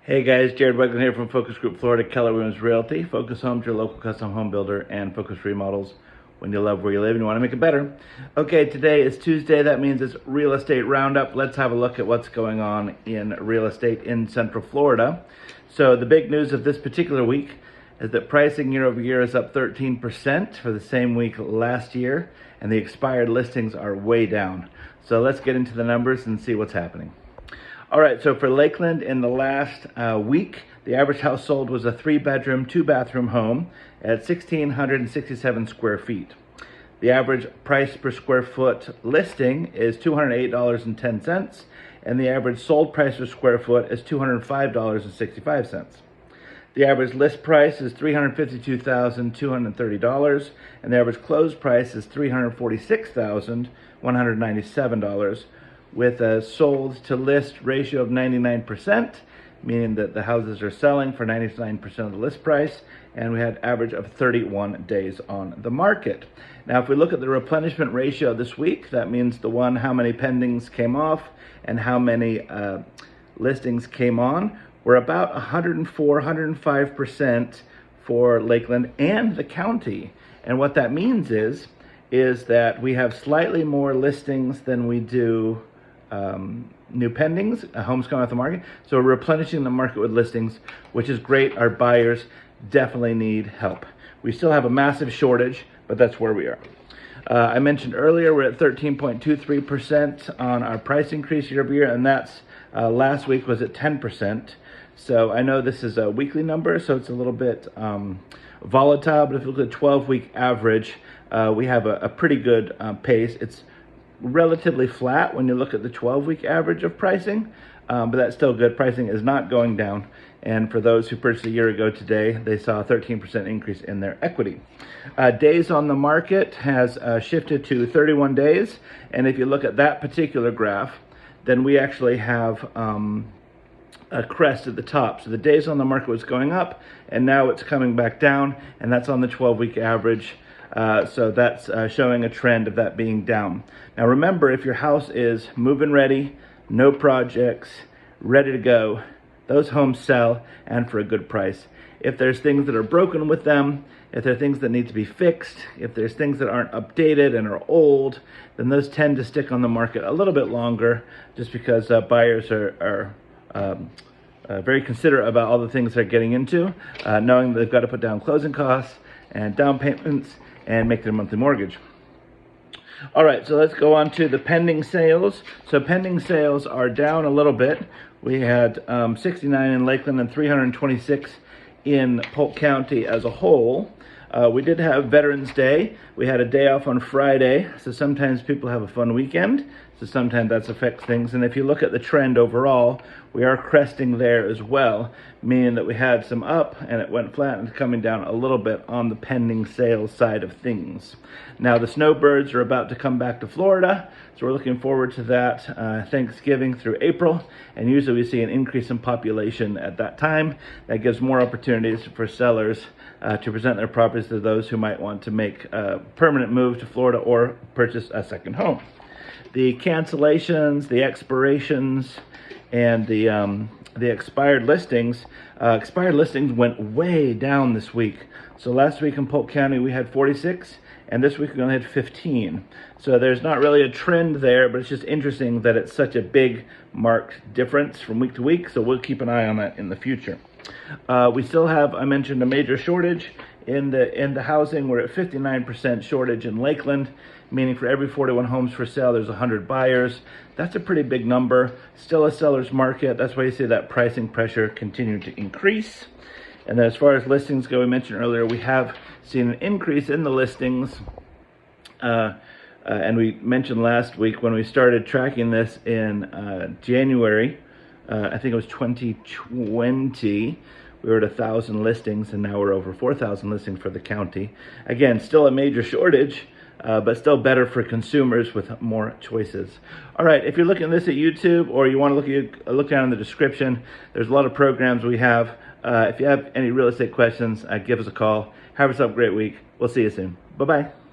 Hey guys, Jared Weggeland here from Focus Group Florida, Keller Williams Realty. Focus Homes, your local custom home builder, and Focus Remodels when you love where you live and you want to make it better. Okay, today is Tuesday. That means it's real estate roundup. Let's have a look at what's going on in real estate in Central Florida. So the big news of this particular week is that pricing year over year is up 13% for the same week last year, and the expired listings are way down. So let's get into the numbers and see what's happening. All right, so for Lakeland in the last week, the average house sold was a 3-bedroom, 2-bathroom home at 1,667 square feet. The average price per square foot listing is $208.10, and the average sold price per square foot is $205.65. The average list price is $352,230, and the average closed price is $346,197, with a sold to list ratio of 99%, meaning that the houses are selling for 99% of the list price, and we had average of 31 days on the market. Now, if we look at the replenishment ratio this week, that means how many pendings came off and how many listings came on. We're about 104, 105% for Lakeland and the county. And what that means is that we have slightly more listings than we do new pendings, homes coming off the market. So we're replenishing the market with listings, which is great. Our buyers definitely need help. We still have a massive shortage, but that's where we are. I mentioned earlier we're at 13.23% on our price increase year over year, and that's last week was at 10%. So I know this is a weekly number, so it's a little bit volatile, but if you look at the 12-week average, we have a pretty good pace. It's relatively flat when you look at the 12-week average of pricing, but that's still good. Pricing is not going down, and for those who purchased a year ago today, they saw a 13% increase in their equity. Days on the market has shifted to 31 days, and if you look at that particular graph, then we actually have a crest at the top. So the days on the market was going up, and now it's coming back down, and that's on the 12-week average. So that's showing a trend of that being down. Now remember, if your house is move-in ready, no projects, ready to go, those homes sell, and for a good price. If there's things that are broken with them, if there are things that need to be fixed, if there's things that aren't updated and are old, then those tend to stick on the market a little bit longer, just because buyers are very considerate about all the things they're getting into, knowing that they've got to put down closing costs and down payments and make their monthly mortgage. All right, so let's go on to the pending sales. So pending sales are down a little bit. We had 69 in Lakeland and 326 in Polk County as a whole. We did have Veterans Day. We had a day off on Friday, so sometimes people have a fun weekend, so sometimes that affects things. And if you look at the trend overall, we are cresting there as well, meaning that we had some up and it went flat and coming down a little bit on the pending sales side of things. Now the snowbirds are about to come back to Florida, so we're looking forward to that Thanksgiving through April, and usually we see an increase in population at that time. That gives more opportunities for sellers to present their properties to those who might want to make a permanent move to Florida or purchase a second home. The cancellations, the expirations, and the expired listings went way down this week. So last week in Polk County we had 46, and this week we only had 15. So there's not really a trend there, but it's just interesting that it's such a big marked difference from week to week, so we'll keep an eye on that in the future. We still have, I mentioned, a major shortage in the housing. We're at 59% shortage in Lakeland, meaning for every 41 homes for sale, there's 100 buyers. That's a pretty big number. Still a seller's market. That's why you see that pricing pressure continue to increase. And then as far as listings go, we mentioned earlier, we have seen an increase in the listings. And we mentioned last week when we started tracking this in January, I think it was 2020, we were at 1,000 listings, and now we're over 4,000 listings for the county. Again, still a major shortage, but still better for consumers with more choices. All right, if you're looking at this at YouTube, or you want to look down in the description, there's a lot of programs we have. If you have any real estate questions, give us a call. Have yourself a great week. We'll see you soon. Bye-bye.